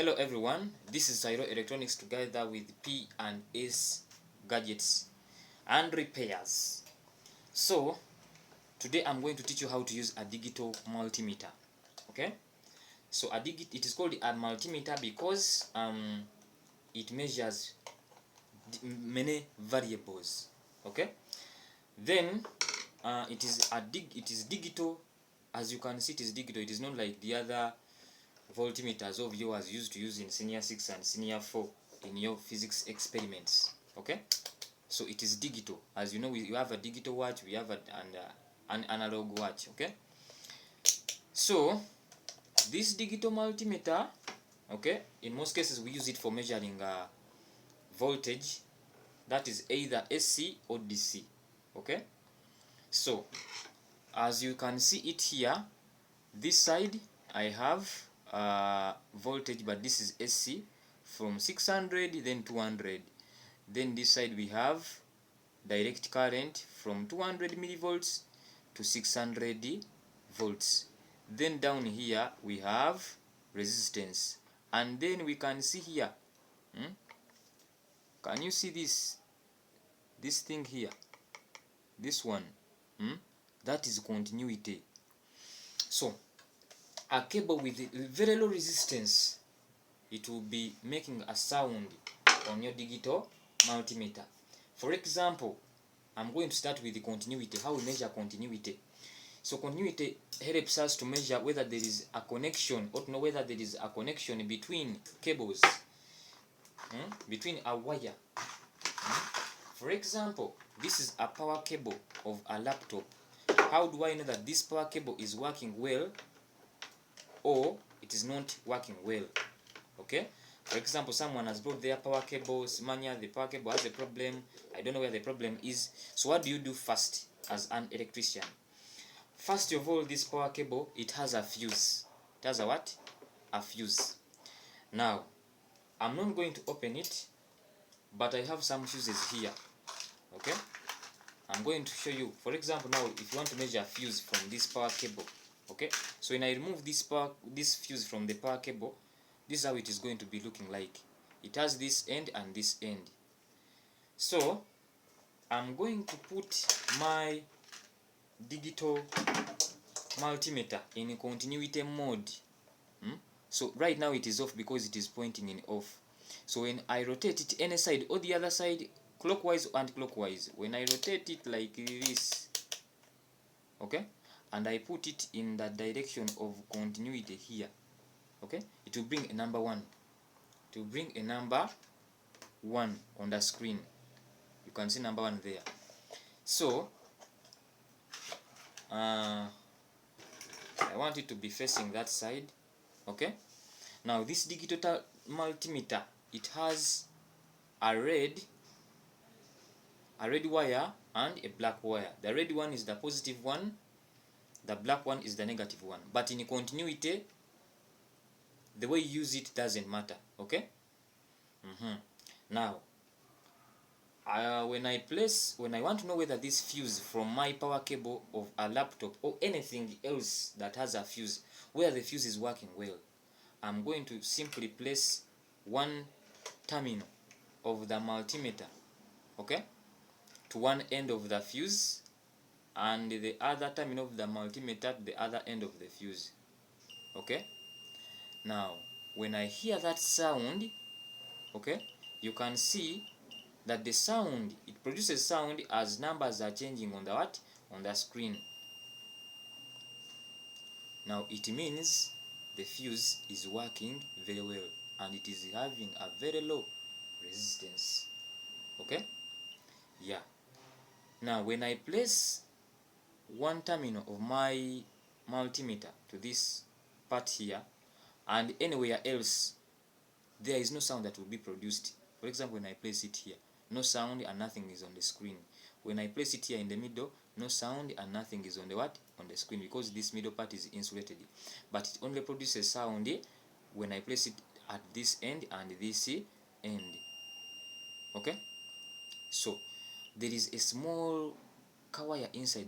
Hello everyone, this is Siro Electronics together with P&S Gadgets and Repairs. So today I'm going to teach you how to use a digital multimeter. Okay, so it is called a multimeter because it measures many variables. Okay, then it is digital. As you can see, it is digital. It is not like the other voltmeters of viewers used to use in senior 6 and senior 4 in your physics experiments. Okay, so it is digital. As you know, you have a digital watch, we have an analog watch. Okay, so this digital multimeter, okay, in most cases we use it for measuring voltage, that is either AC or DC. Okay, so as you can see it here, this side I have voltage, but this is AC from 600 then 200. Then this side we have direct current from 200 millivolts to 600 volts. Then down here we have resistance, and then we can see here, can you see this thing here, this one, that is continuity. So a cable with very low resistance, it will be making a sound on your digital multimeter. For example, I'm going to start with the continuity, how we measure continuity. So continuity helps us to measure whether there is a connection, or to know whether there is a connection between cables, between a wire. For example, this is a power cable of a laptop. How do I know that this power cable is working well or it is not working well? Okay, for example, someone has brought their power cables, Mania, the power cable has a problem, I don't know where the problem is. So what do you do first as an electrician? First of all, this power cable, it has a fuse. It has a what? A fuse. Now, I'm not going to open it, but I have some fuses here. Okay, I'm going to show you. For example, now if you want to measure a fuse from this power cable, okay, so when I remove this fuse from the power cable, this is how it is going to be looking like. It has this end and this end. So I'm going to put my digital multimeter in continuity mode. So right now it is off because it is pointing in off. So when I rotate it any side or the other side, clockwise and clockwise, when I rotate it like this, okay, and I put it in the direction of continuity here, okay, it will bring a number 1. It will bring a number 1 on the screen. You can see number 1 there. So I want it to be facing that side. Okay, now this digital multimeter, it has a red wire and a black wire. The red one is the positive one, the black one is the negative one. But in continuity, the way you use it doesn't matter. Okay, now when I want to know whether this fuse from my power cable of a laptop or anything else that has a fuse, where the fuse is working well, I'm going to simply place one terminal of the multimeter, okay, to one end of the fuse, and the other terminal of the multimeter to the other end of the fuse. Okay, now when I hear that sound, okay, you can see that the sound, it produces sound as numbers are changing on the what? On the screen. Now it means the fuse is working very well and it is having a very low resistance. Okay, yeah. Now when I place one terminal of my multimeter to this part here and anywhere else, there is no sound that will be produced. For example, when I place it here, no sound and nothing is on the screen. When I place it here in the middle, no sound and nothing is on the what? On the screen, because this middle part is insulated. But it only produces sound when I place it at this end and this end. Okay, so there is a small wire inside,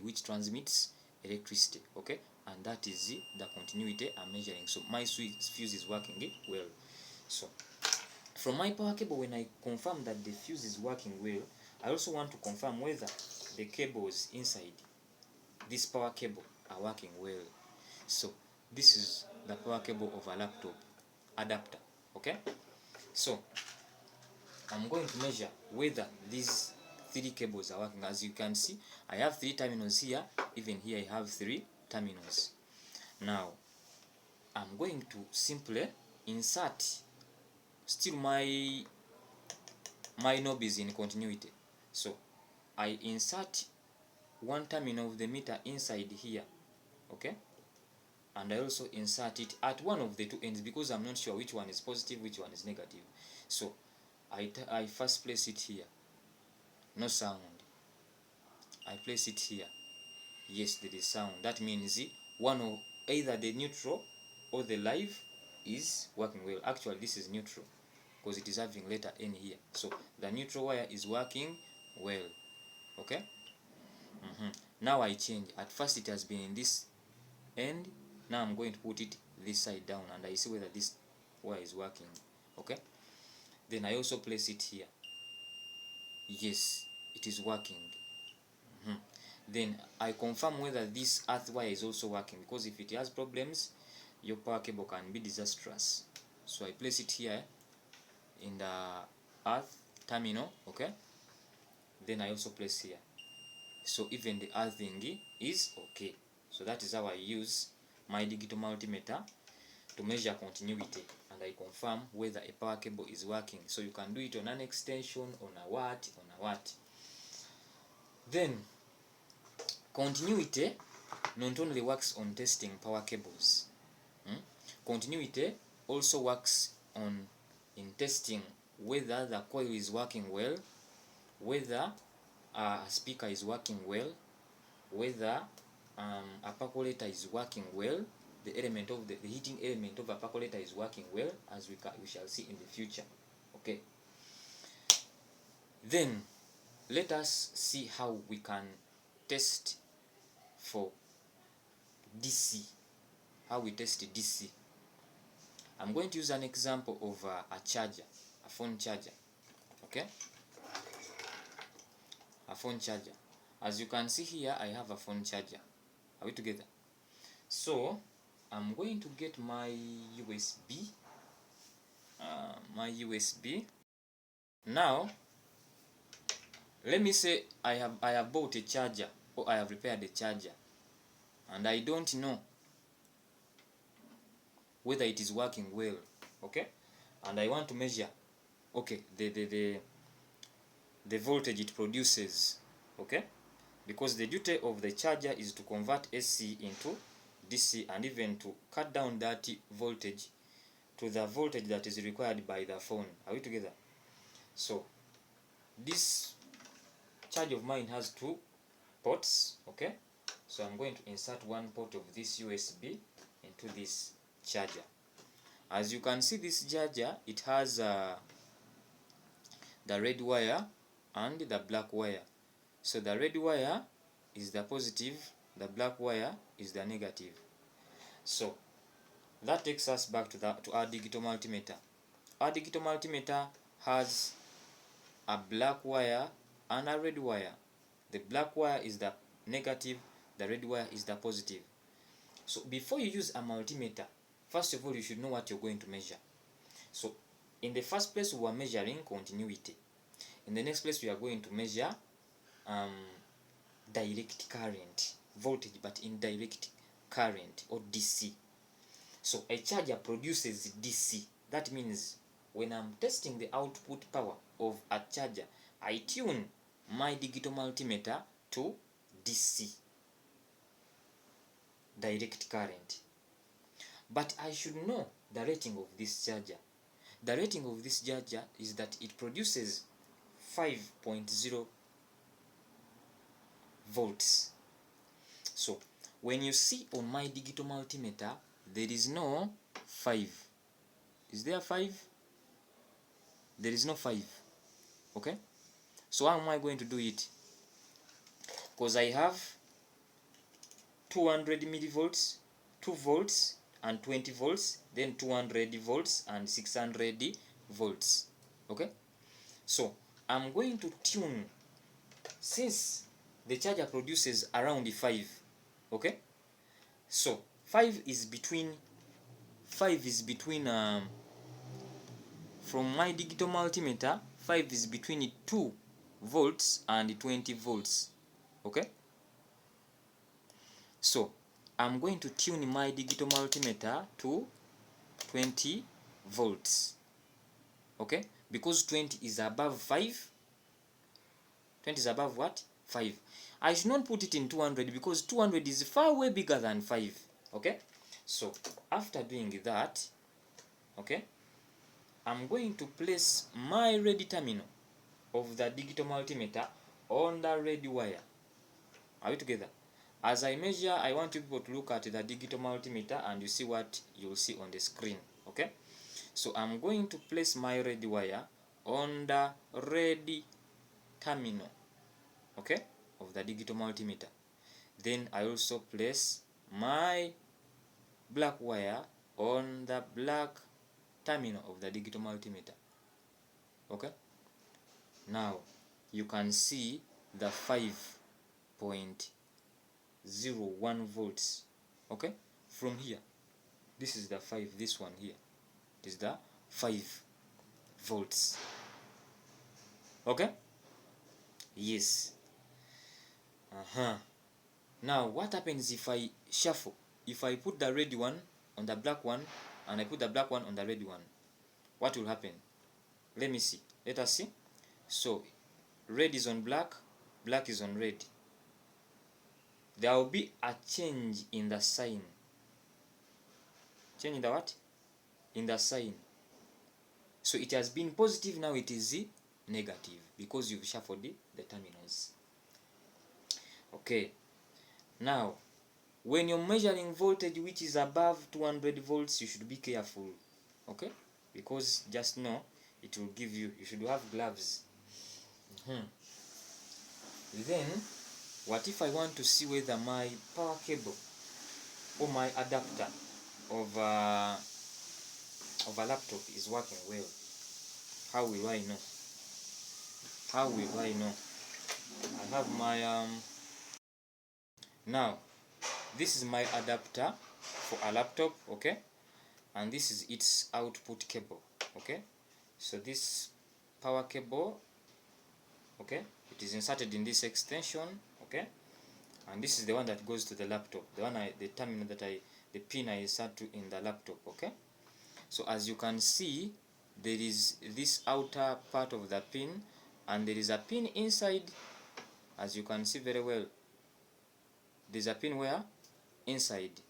which transmits electricity. Okay, and that is the continuity I'm measuring. So my fuse is working well. So from my power cable, when I confirm that the fuse is working well, I also want to confirm whether the cables inside this power cable are working well. So this is the power cable of a laptop adapter. Okay, so I'm going to measure whether these 3 cables are working. As you can see, I have 3 terminals here. Even here I have 3 terminals. Now I'm going to simply insert, still my knob is in continuity, so I insert 1 terminal of the meter inside here, okay, and I also insert it at one of the 2 ends because I'm not sure which one is positive, which one is negative. So I first place it here, no sound. I place it here, yes, there is sound. That means one of either the neutral or the live is working well. Actually this is neutral because it is having letter N here, so the neutral wire is working well. Okay, now I change. At first it has been in this end, now I'm going to put it this side down and I see whether this wire is working. Okay, then I also place it here, yes, it is working. Then I confirm whether this earth wire is also working, because if it has problems your power cable can be disastrous. So I place it here in the earth terminal, okay, then I also place here, so even the earthing is okay. So that is how I use my digital multimeter to measure continuity, and I confirm whether a power cable is working. So you can do it on an extension, on a watt. Then continuity not only works on testing power cables, continuity also works in testing whether the coil is working well, whether a speaker is working well, whether a percolator is working well, the element of the heating element of a percolator is working well, as we shall see in the future. Okay, then let us see how we can test for DC, how we test DC. I'm going to use an example of a charger, a phone charger. Okay, a phone charger. As you can see here, I have a phone charger. Are we together? So I'm going to get my USB. Now let me say I have bought a charger, or I have repaired a charger, and I don't know whether it is working well. Okay, and I want to measure, okay, the voltage it produces. Okay, because the duty of the charger is to convert AC into DC, and even to cut down that voltage to the voltage that is required by the phone. Are we together? So this charger of mine has 2 ports. Okay, so I'm going to insert 1 port of this USB into this charger. As you can see, this charger, it has the red wire and the black wire. So the red wire is the positive, the black wire is the negative. So that takes us back to our digital multimeter. Our digital multimeter has a black wire and a red wire. The black wire is the negative, the red wire is the positive. So before you use a multimeter, first of all you should know what you're going to measure. So in the first place we are measuring continuity. In the next place we are going to measure direct current, voltage but in direct current, or DC. So a charger produces DC. That means when I'm testing the output power of a charger, I tune my digital multimeter to DC, direct current. But I should know the rating of this charger. The rating of this charger is that it produces 5.0 volts. So when you see on my digital multimeter there is no 5. Is there 5? There is no 5. Okay, so how am I going to do it? Because I have 200 millivolts, 2 volts and 20 volts, then 200 volts and 600 volts. Okay, so I'm going to tune, since the charger produces around 5. Okay, so 5 is between from my digital multimeter, 5 is between 2 volts and 20 volts. Okay, so I'm going to tune my digital multimeter to 20 volts. Okay, because 20 is above 5. 20 is above what? 5. I should not put it in 200 because 200 is far way bigger than 5. Okay, so after doing that, okay, I'm going to place my red terminal of the digital multimeter on the red wire. Are we together? As I measure, I want you people to look at the digital multimeter and you see what you'll see on the screen. Okay, so I'm going to place my red wire on the red terminal, okay, of the digital multimeter. Then I also place my black wire on the black terminal of the digital multimeter. Okay, now you can see the 5.01 volts. Okay, from here, this is the 5, this one here, it is the 5 volts. Okay, yes. Now what happens if I shuffle? If I put the red one on the black one and I put the black one on the red one, what will happen? Let me see. Let us see. So red is on black, black is on red. There will be a change in the sign. Change in the what? In the sign. So it has been positive, now it is negative because you've shuffled the terminals. Okay, now when you're measuring voltage which is above 200 volts, you should be careful. Okay, because just know it will give you should have gloves. Then what if I want to see whether my power cable or my adapter of a laptop is working well? How will I know? How will I know? I have my now this is my adapter for a laptop, okay, and this is its output cable. Okay, so this power cable, okay, it is inserted in this extension, okay, and this is the one that goes to the laptop, the terminal the pin I insert to in the laptop. Okay, so as you can see, there is this outer part of the pin and there is a pin inside. As you can see very well, there's a pin where? Inside.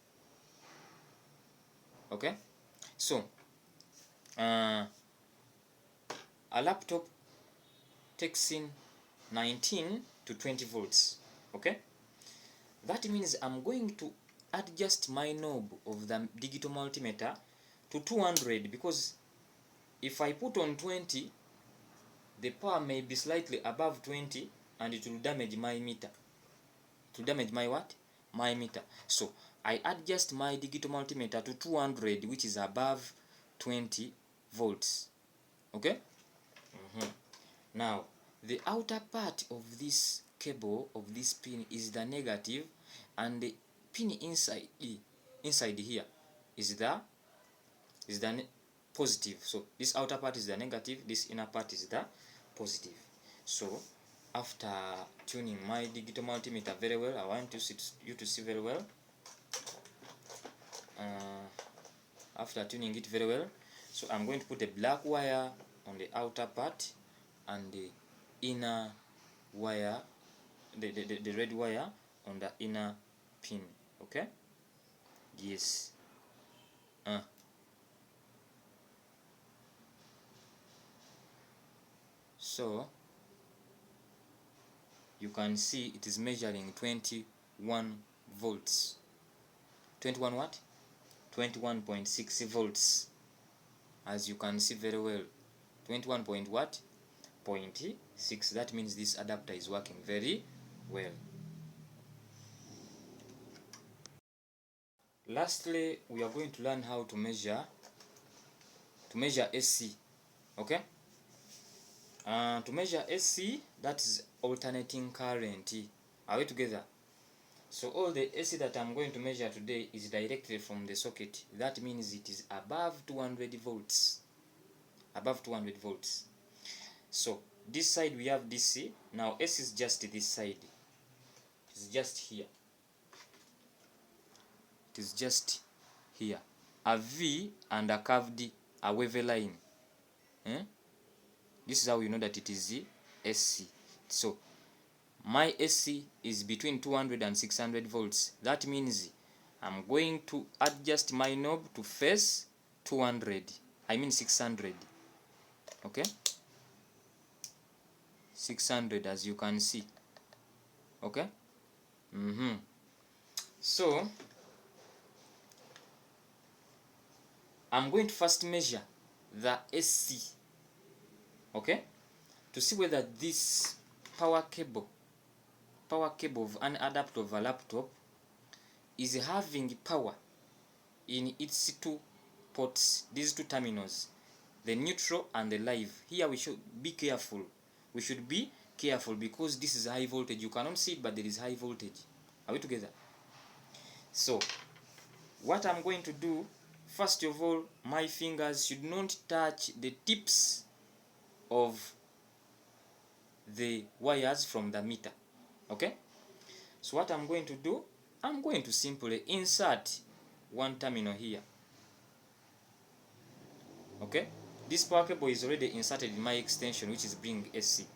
Okay, so a laptop takes in 19 to 20 volts. Okay, that means I'm going to adjust my knob of the digital multimeter to 200, because if I put on 20, the power may be slightly above 20 and it will damage my meter. It will damage my what? My meter. So I adjust my digital multimeter to 200, which is above 20 volts. Okay? Now the outer part of this cable, of this pin, is the negative, and the pin inside here is the positive. So this outer part is the negative, this inner part is the positive. So after tuning my digital multimeter very well, I want you to see very well. After tuning it very well, so I'm going to put a black wire on the outer part and the inner wire, the red wire on the inner pin. Okay, yes. So you can see it is measuring 21 volts. 21 what? 21.6 volts. As you can see very well, 21 point what? 0.6. That means this adapter is working very well. lastly, we are going to learn how to measure AC. Okay, to measure AC, that is alternating current. Are we together? So all the AC that I'm going to measure today is directly from the socket. That means it is above 200 volts. Above 200 volts. So this side we have DC. Now AC is just this side. It's just here. It is just here. A V and a curved, a wave line. This is how you know that it is AC. So my AC is between 200 and 600 volts. That means I'm going to adjust my knob to face 200. I mean 600. Okay? 600, as you can see. Okay? So I'm going to first measure the AC. Okay? To see whether this power cable of an adapter of a laptop is having power in its two ports, these two terminals, the neutral and the live. Here we should be careful. We should be careful because this is high voltage. You cannot see it, but there is high voltage. Are we together? So what I'm going to do, first of all, my fingers should not touch the tips of the wires from the meter. Okay? So what I'm going to do, I'm going to simply insert one terminal here. Okay? This power cable is already inserted in my extension, which is bringing AC.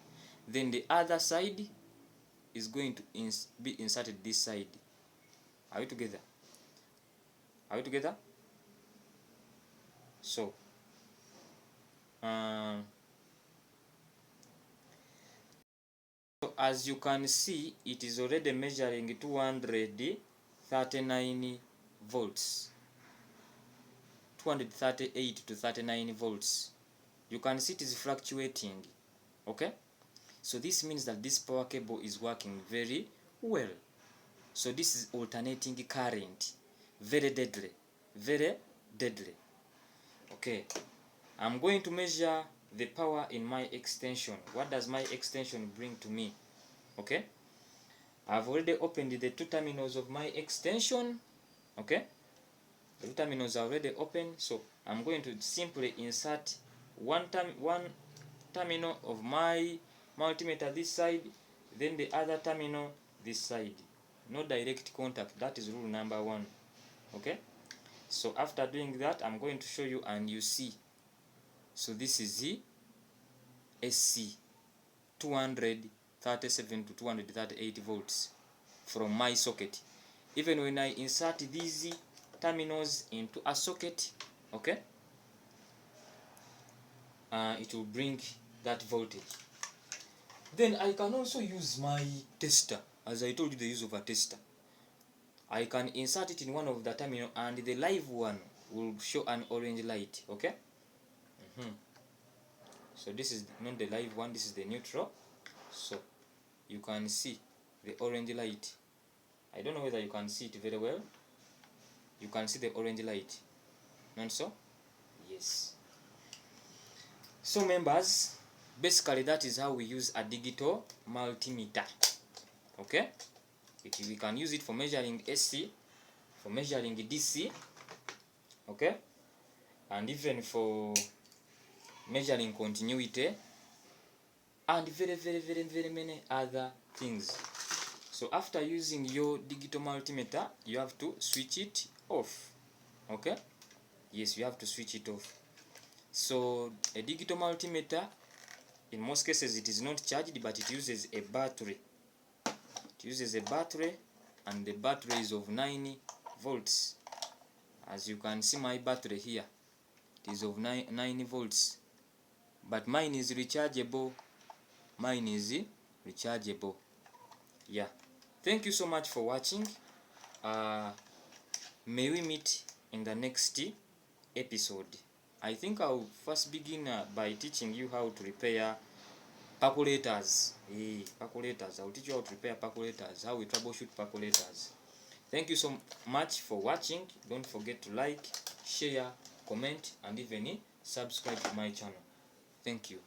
Then the other side is going to be inserted this side. Are we together? Are we together? So as you can see, it is already measuring 239 volts. 238 to 39 volts. You can see it is fluctuating. Okay? So this means that this power cable is working very well. So this is alternating current. Very deadly. Very deadly. Okay. I'm going to measure the power in my extension. What does my extension bring to me? Okay? I've already opened the two terminals of my extension. Okay? The two terminals are already open. So I'm going to simply insert one terminal of my multimeter this side, then the other terminal this side. No direct contact. That is rule number 1. Okay? So after doing that, I'm going to show you and you see. So this is the AC 237 to 238 volts from my socket. Even when I insert these terminals into a socket, okay, it will bring that voltage. Then I can also use my tester. As I told you, the use of a tester. I can insert it in one of the terminal and the live one will show an orange light. Okay? So this is not the live one, this is the neutral. So you can see the orange light. I don't know whether you can see it very well. You can see the orange light. Not so? Yes. So members, basically that is how we use a digital multimeter. Okay? We can use it for measuring AC, for measuring DC, okay, and even for measuring continuity, and very many other things. So after using your digital multimeter, you have to switch it off. Okay? Yes, you have to switch it off. So a digital multimeter, in most cases it is not charged, but it uses a battery. It uses a battery, and the battery is of 9 volts. As you can see, my battery here, it is of 9 volts. But mine is rechargeable. Mine is rechargeable. Yeah. Thank you so much for watching. May we meet in the next episode. I think I'll first begin by teaching you how to repair percolators. Percolators. I'll teach you how to repair percolators, how we troubleshoot percolators. Thank you so much for watching. Don't forget to like, share, comment, and even subscribe to my channel. Thank you.